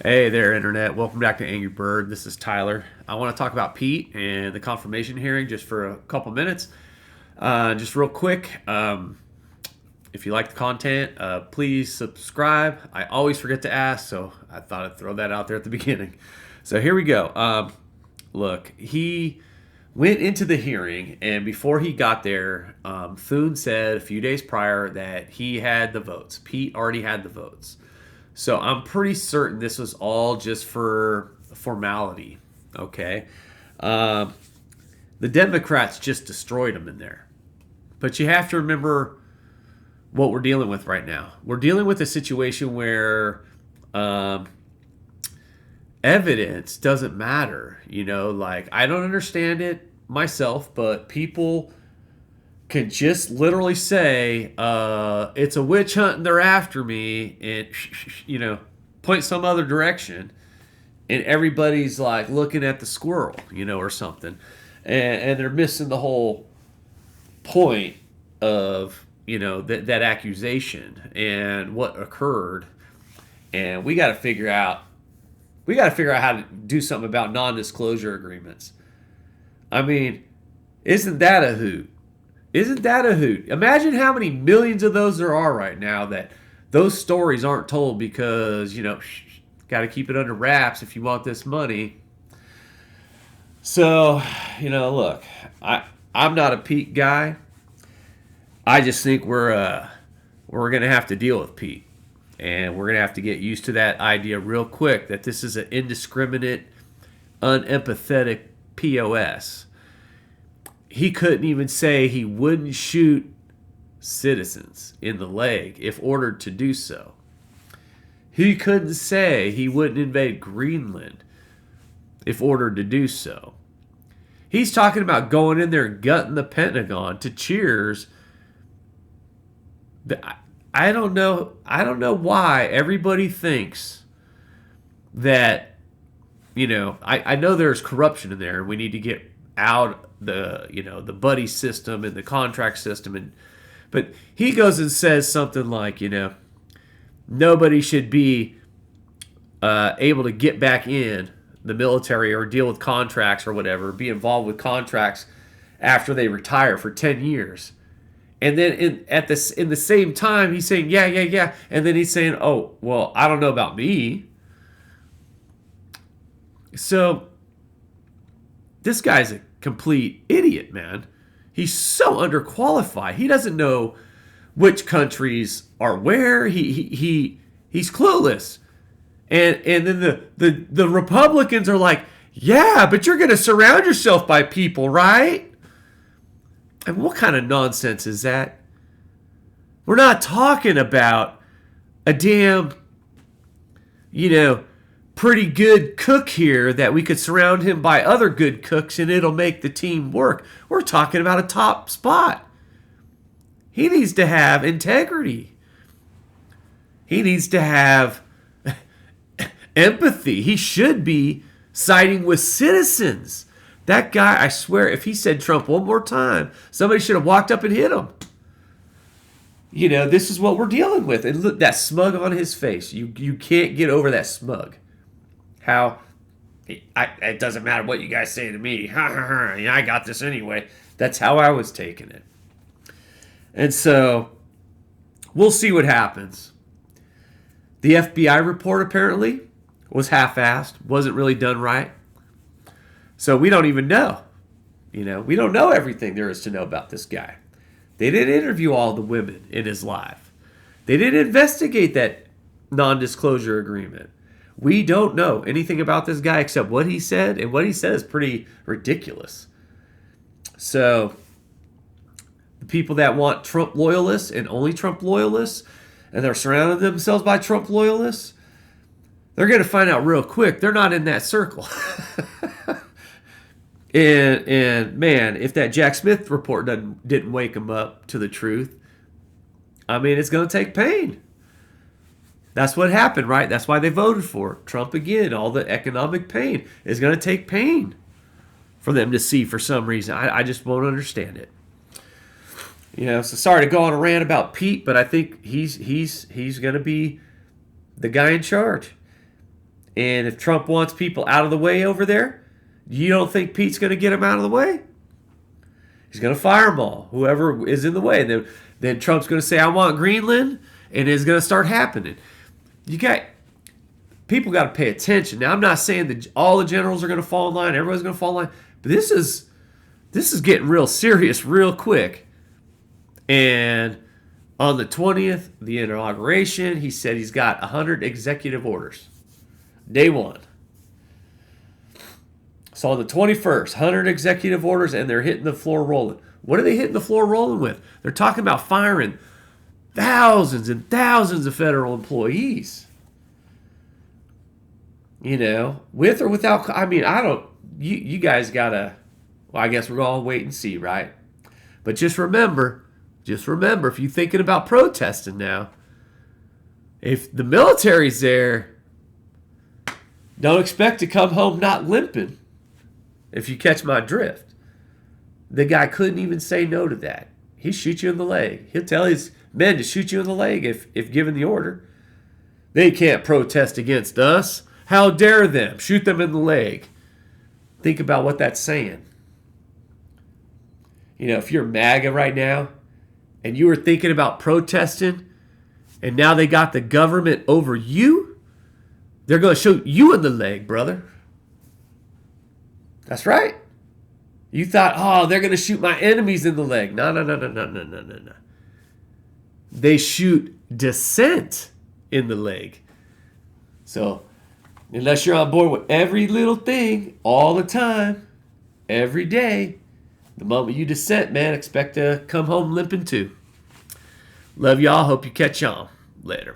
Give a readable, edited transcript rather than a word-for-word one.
Hey there, Internet. Welcome back to Angry Bird. This is Tyler. I want to talk about Pete and the confirmation hearing just for a couple minutes. Just real quick, if you like the content, please subscribe. I always forget to ask, so I thought I'd throw that out there at the beginning. So here we go. Look, he went into the hearing, and before he got there, Thune said a few days prior that he had the votes. Pete already had the votes. So I'm pretty certain this was all just for formality. Okay. Um, the Democrats just destroyed him in there. But you have to remember what we're dealing with right now. We're dealing with a situation where um, evidence doesn't matter. Like I don't understand it myself, but people can just literally say it's a witch hunt and they're after me, and point some other direction, and everybody's like looking at the squirrel, or something, and they're missing the whole point of that accusation and what occurred, and we got to figure out how to do something about non-disclosure agreements. I mean, isn't that a hoot? Isn't that a hoot? Imagine how many millions of those there are right now that those stories aren't told because, got to keep it under wraps if you want this money. So, look, I'm not a Pete guy. I just think we're going to have to deal with Pete. And we're going to have to get used to that idea real quick that this is an indiscriminate, unempathetic POS. He couldn't even say he wouldn't shoot citizens in the leg if ordered to do so. He couldn't say he wouldn't invade Greenland if ordered to do so. He's talking about going in there and gutting the Pentagon to cheers. I don't know. I don't know why everybody thinks that. I know there's corruption in there, and we need to get out the buddy system and the contract system, but he goes and says something like nobody should be able to get back in the military or deal with contracts or whatever, be involved with contracts after they retire for 10 years. And then in the same time, he's saying, yeah, yeah, yeah. And then he's saying, oh, well, I don't know about me. So this guy's a complete idiot, man. He's so underqualified. He doesn't know which countries are where. He's clueless. And then the Republicans are like, yeah, but you're going to surround yourself by people, right? And what kind of nonsense is that? We're not talking about a damn, pretty good cook here that we could surround him by other good cooks and it'll make the team work. We're talking about a top spot. He needs to have integrity. He needs to have empathy. He should be siding with citizens. That guy, I swear, if he said Trump one more time, somebody should have walked up and hit him. This is what we're dealing with. And look, that smug on his face. You can't get over that smug. How it doesn't matter what you guys say to me. I got this anyway. That's how I was taking it. And so we'll see what happens. The FBI report apparently was half-assed, wasn't really done right. So we don't even know. We don't know everything there is to know about this guy. They didn't interview all the women in his life. They didn't investigate that non-disclosure agreement. We don't know anything about this guy except what he said, and what he said is pretty ridiculous. So the people that want Trump loyalists and only Trump loyalists, and they're surrounding themselves by Trump loyalists, they're going to find out real quick they're not in that circle. And man, if that Jack Smith report didn't wake them up to the truth, I mean, it's going to take pain. That's what happened, right? That's why they voted for Trump again. All the economic pain is going to take pain for them to see for some reason. I just won't understand it. So sorry to go on a rant about Pete, but I think he's going to be the guy in charge. And if Trump wants people out of the way over there, you don't think Pete's going to get them out of the way? He's going to fire them all, whoever is in the way. Then Trump's going to say, I want Greenland, and it's going to start happening. People got to pay attention. Now, I'm not saying that all the generals are going to fall in line, everyone's going to fall in line, but this is getting real serious real quick. And on the 20th, the inauguration, he said he's got 100 executive orders. Day one. So on the 21st, 100 executive orders, and they're hitting the floor rolling. What are they hitting the floor rolling with? They're talking about firing thousands and thousands of federal employees. You know, with or without, I mean, you guys gotta, well, I guess we're gonna wait and see, right? But just remember, if you're thinking about protesting now, if the military's there, don't expect to come home not limping, if you catch my drift. The guy couldn't even say no to that. He'd shoot you in the leg. He'll tell his men to shoot you in the leg if given the order. They can't protest against us. How dare them? Shoot them in the leg. Think about what that's saying. You know, if you're MAGA right now and you were thinking about protesting and now they got the government over you, they're going to shoot you in the leg, brother. That's right. You thought, oh, they're going to shoot my enemies in the leg. No. They shoot dissent in the leg. So, unless you're on board with every little thing, all the time, every day, the moment you dissent, man, expect to come home limping too. Love y'all. Hope you catch on. Later.